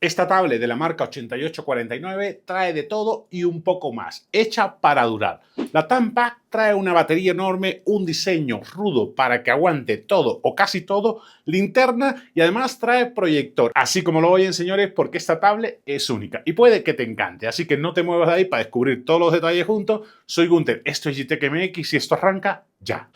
Esta tablet de la marca 8849 trae de todo y un poco más, hecha para durar. La TAMPAC trae una batería enorme, un diseño rudo para que aguante todo o casi todo, linterna y además trae proyector. Así como lo oyen, señores, porque esta tablet es única y puede que te encante. Así que no te muevas de ahí para descubrir todos los detalles juntos. Soy Gunter, esto es GTEC MX y esto arranca ya.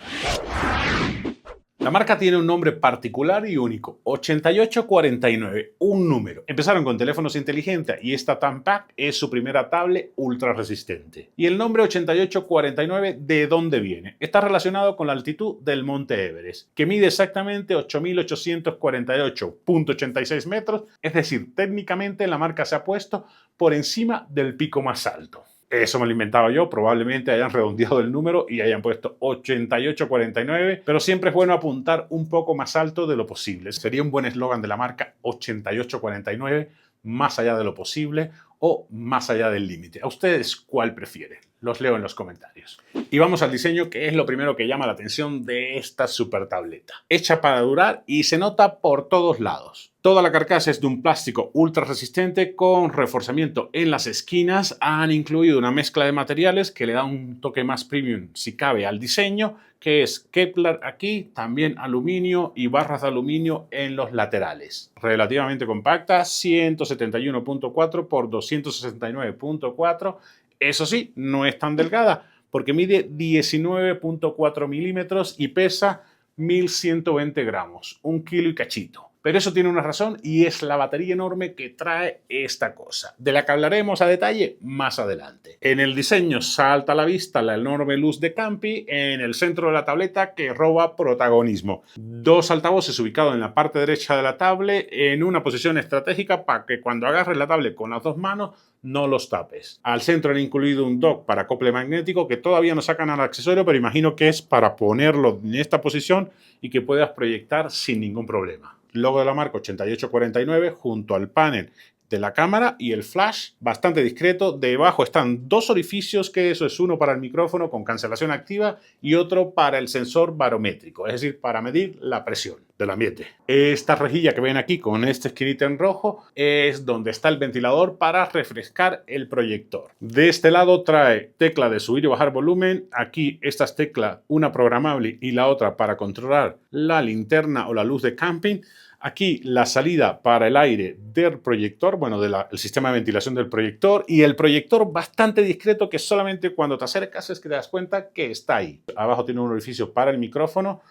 La marca tiene un nombre particular y único, 8849, un número. Empezaron con teléfonos inteligentes y esta TAMPAC es su primera tablet ultra resistente. ¿Y el nombre 8849 de dónde viene? Está relacionado con la altitud del monte Everest, que mide exactamente 8.848.86 metros, es decir, técnicamente la marca se ha puesto por encima del pico más alto. Eso me lo inventaba yo, probablemente hayan redondeado el número y hayan puesto 8849, pero siempre es bueno apuntar un poco más alto de lo posible. Sería un buen eslogan de la marca 8849, más allá de lo posible o más allá del límite. ¿A ustedes cuál prefieren? Los leo en los comentarios. Y vamos al diseño, que es lo primero que llama la atención de esta super tableta. Hecha para durar y se nota por todos lados. Toda la carcasa es de un plástico ultra resistente con reforzamiento en las esquinas. Han incluido una mezcla de materiales que le da un toque más premium, si cabe, al diseño, que es Kevlar aquí, también aluminio y barras de aluminio en los laterales. Relativamente compacta, 171.4 por 269.4. Eso sí, no es tan delgada porque mide 19.4 milímetros y pesa 1120 gramos, 1 kilo y cachito. Pero eso tiene una razón y es la batería enorme que trae esta cosa, de la que hablaremos a detalle más adelante. En el diseño salta a la vista la enorme luz de Campi en el centro de la tableta que roba protagonismo. Dos altavoces ubicados en la parte derecha de la tablet en una posición estratégica para que cuando agarres la tablet con las dos manos no los tapes. Al centro han incluido un dock para acople magnético que todavía no sacan al accesorio, pero imagino que es para ponerlo en esta posición y que puedas proyectar sin ningún problema. Logo de la marca 8849 junto al panel de la cámara y el flash bastante discreto. Debajo están dos orificios, que eso es uno para el micrófono con cancelación activa y otro para el sensor barométrico, es decir, para medir la presión del ambiente. Esta rejilla que ven aquí con este esquinito en rojo es donde está el ventilador para refrescar el proyector. De este lado trae tecla de subir y bajar volumen. Aquí estas teclas, una programable y la otra para controlar la linterna o la luz de camping. Aquí la salida para el aire del proyector, bueno, el sistema de ventilación del proyector, y el proyector bastante discreto que solamente cuando te acercas es que te das cuenta que está ahí. Abajo tiene un orificio para el micrófono,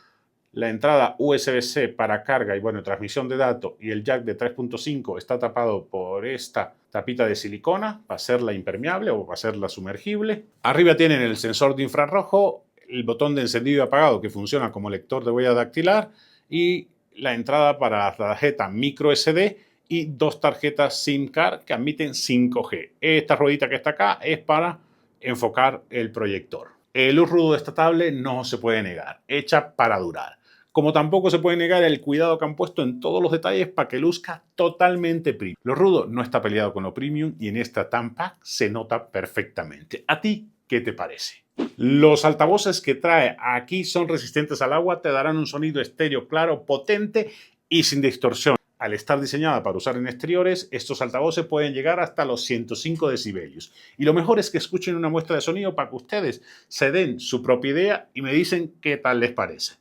la entrada USB-C para carga y bueno, transmisión de datos, y el jack de 3.5 está tapado por esta tapita de silicona para hacerla impermeable o para hacerla sumergible. Arriba tienen el sensor de infrarrojo, el botón de encendido y apagado que funciona como lector de huella dactilar y la entrada para la tarjeta micro SD y dos tarjetas SIM card que admiten 5G. Esta ruedita que está acá es para enfocar el proyector. El luz rudo de esta tablet no se puede negar, hecha para durar. Como tampoco se puede negar el cuidado que han puesto en todos los detalles para que luzca totalmente premium. Lo rudo no está peleado con lo premium y en esta TAMPAC se nota perfectamente. ¿A ti qué te parece? Los altavoces que trae aquí son resistentes al agua, te darán un sonido estéreo claro, potente y sin distorsión. Al estar diseñada para usar en exteriores, estos altavoces pueden llegar hasta los 105 decibelios. Y lo mejor es que escuchen una muestra de sonido para que ustedes se den su propia idea y me dicen qué tal les parece.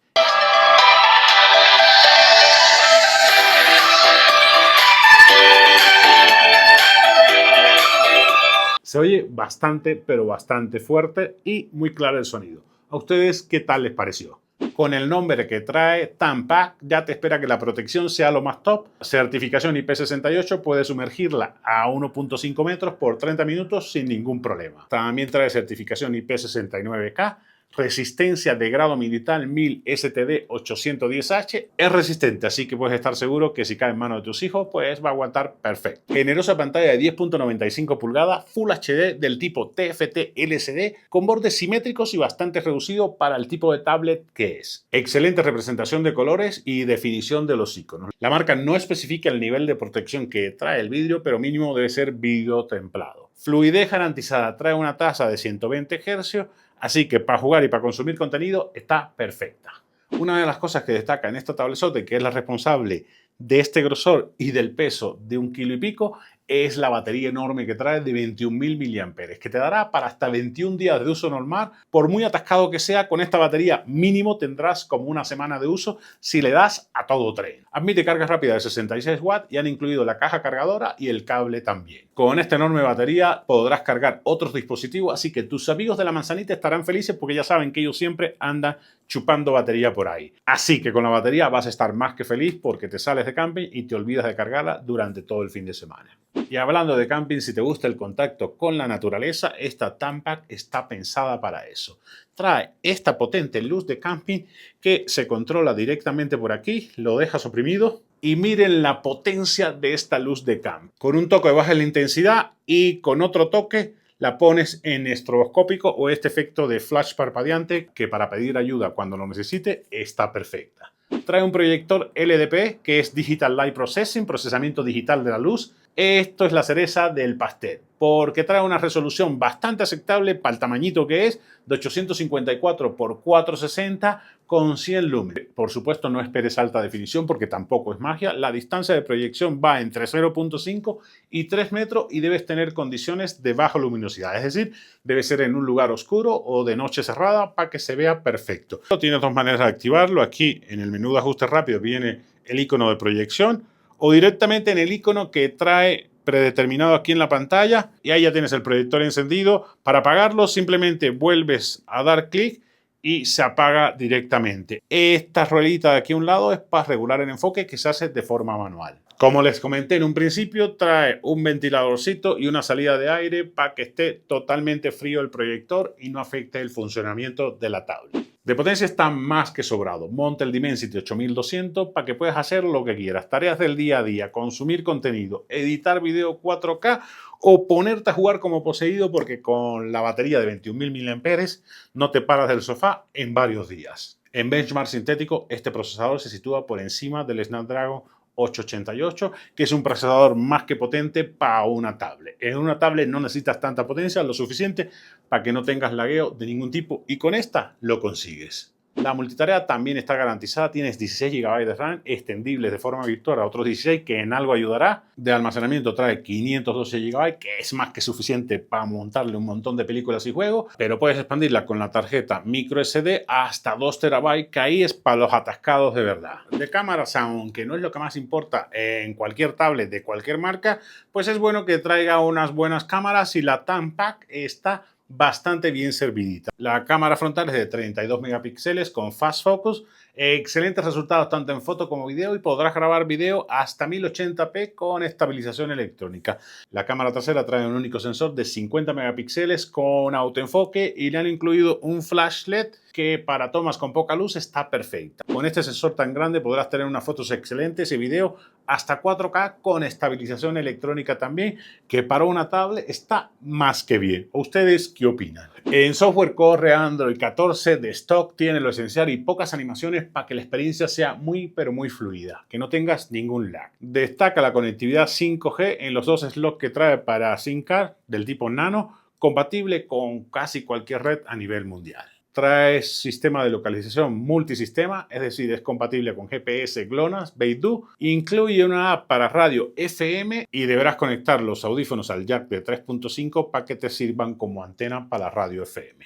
Se oye bastante, pero bastante fuerte y muy claro el sonido. ¿A ustedes qué tal les pareció? Con el nombre que trae TAMPAC ya te espera que la protección sea lo más top. Certificación IP68, puedes sumergirla a 1.5 metros por 30 minutos sin ningún problema. También trae certificación IP69K. Resistencia de grado militar 1000 STD 810H. Es resistente, así que puedes estar seguro que si cae en manos de tus hijos, pues va a aguantar perfecto. Generosa pantalla de 10.95 pulgadas, Full HD del tipo TFT LCD, con bordes simétricos y bastante reducido para el tipo de tablet que es. Excelente representación de colores y definición de los iconos. La marca no especifica el nivel de protección que trae el vidrio, pero mínimo debe ser vidrio templado. Fluidez garantizada, trae una tasa de 120 Hz, así que para jugar y para consumir contenido está perfecta. Una de las cosas que destaca en esta tabletzote, que es la responsable de este grosor y del peso de 1,5 kg es la batería enorme que trae de 21.000 mAh, que te dará para hasta 21 días de uso normal. Por muy atascado que sea, con esta batería mínimo tendrás como una semana de uso si le das a todo tren. Admite carga rápida de 66 watts y han incluido la caja cargadora y el cable también. Con esta enorme batería podrás cargar otros dispositivos, así que tus amigos de la manzanita estarán felices porque ya saben que ellos siempre andan chupando batería por ahí. Así que con la batería vas a estar más que feliz porque te sales de camping y te olvidas de cargarla durante todo el fin de semana. Y hablando de camping, si te gusta el contacto con la naturaleza, esta Tampac está pensada para eso. Trae esta potente luz de camping que se controla directamente por aquí, lo dejas oprimido y miren la potencia de esta luz de camp. Con un toque baja la intensidad y con otro toque la pones en estroboscópico o este efecto de flash parpadeante que para pedir ayuda cuando lo necesite está perfecta. Trae un proyector LDP que es Digital Light Processing, procesamiento digital de la luz. Esto es la cereza del pastel, porque trae una resolución bastante aceptable para el tamañito que es, de 854 x 460 con 100 lúmenes. Por supuesto, no esperes alta definición porque tampoco es magia. La distancia de proyección va entre 0.5 y 3 metros y debes tener condiciones de baja luminosidad, es decir, debe ser en un lugar oscuro o de noche cerrada para que se vea perfecto. Tienes dos maneras de activarlo. Aquí en el menú de ajuste rápido viene el icono de proyección, o directamente en el icono que trae predeterminado aquí en la pantalla y ahí ya tienes el proyector encendido. Para apagarlo simplemente vuelves a dar clic y se apaga directamente. Esta ruedita de aquí a un lado es para regular el enfoque que se hace de forma manual. Como les comenté en un principio, trae un ventiladorcito y una salida de aire para que esté totalmente frío el proyector y no afecte el funcionamiento de la tablet. De potencia está más que sobrado. Monta el Dimensity 8200 para que puedas hacer lo que quieras. Tareas del día a día, consumir contenido, editar video 4K o ponerte a jugar como poseído porque con la batería de 21.000 mAh no te paras del sofá en varios días. En benchmark sintético, este procesador se sitúa por encima del Snapdragon 888, que es un procesador más que potente para una tablet. En una tablet no necesitas tanta potencia, lo suficiente para que no tengas lagueo de ningún tipo y con esta lo consigues. La multitarea también está garantizada, tienes 16 GB de RAM extendibles de forma virtual a otros 16 que en algo ayudará. De almacenamiento trae 512 GB que es más que suficiente para montarle un montón de películas y juegos, pero puedes expandirla con la tarjeta micro SD hasta 2 TB que ahí es para los atascados de verdad. De cámaras, aunque no es lo que más importa en cualquier tablet de cualquier marca, pues es bueno que traiga unas buenas cámaras y la Tampac está bastante bien servidita. La cámara frontal es de 32 megapíxeles con fast focus, excelentes resultados tanto en foto como video y podrás grabar video hasta 1080p con estabilización electrónica. La cámara trasera trae un único sensor de 50 megapíxeles con autoenfoque y le han incluido un flash LED que para tomas con poca luz está perfecta. Con este sensor tan grande podrás tener unas fotos excelentes y video hasta 4K con estabilización electrónica también, que para una tablet está más que bien. ¿Ustedes qué opinan? En software corre Android 14 de stock, tiene lo esencial y pocas animaciones para que la experiencia sea muy pero muy fluida, que no tengas ningún lag. Destaca la conectividad 5G en los dos slots que trae para SIM card del tipo Nano, compatible con casi cualquier red a nivel mundial. Trae sistema de localización multisistema, es decir, es compatible con GPS, GLONASS, Beidou. Incluye una app para radio FM y deberás conectar los audífonos al jack de 3.5 para que te sirvan como antena para la radio FM.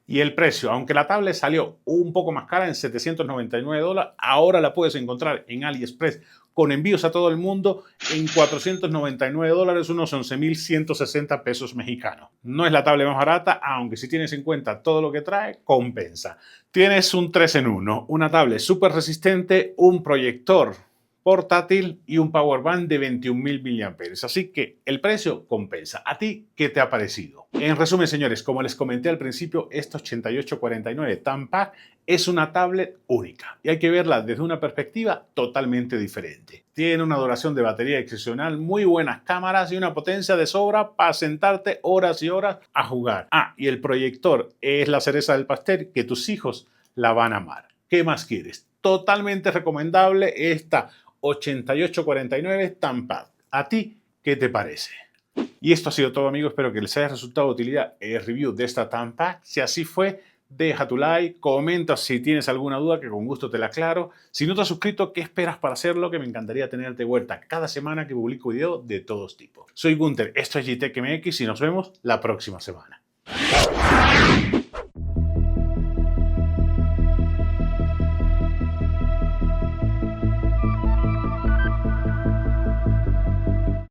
Y el precio, aunque la tablet salió un poco más cara en $799, ahora la puedes encontrar en AliExpress con envíos a todo el mundo en $499, unos 11.160 pesos mexicanos. No es la tablet más barata, aunque si tienes en cuenta todo lo que trae, compensa. Tienes un 3 en 1, una tablet súper resistente, un proyector portátil y un power bank de 21.000 mAh. Así que el precio compensa. ¿A ti qué te ha parecido? En resumen, señores, como les comenté al principio, esta 8849 Tampac es una tablet única y hay que verla desde una perspectiva totalmente diferente. Tiene una duración de batería excepcional, muy buenas cámaras y una potencia de sobra para sentarte horas y horas a jugar. Y el proyector es la cereza del pastel que tus hijos la van a amar. ¿Qué más quieres? Totalmente recomendable esta 8849 Tampac. ¿A ti qué te parece? Y esto ha sido todo, amigos. Espero que les haya resultado de utilidad el review de esta Tampac. Si así fue, deja tu like, comenta si tienes alguna duda que con gusto te la aclaro. Si no te has suscrito, ¿qué esperas para hacerlo? Que me encantaría tenerte de vuelta cada semana que publico video de todos tipos. Soy Gunter, esto es GTEC MX y nos vemos la próxima semana.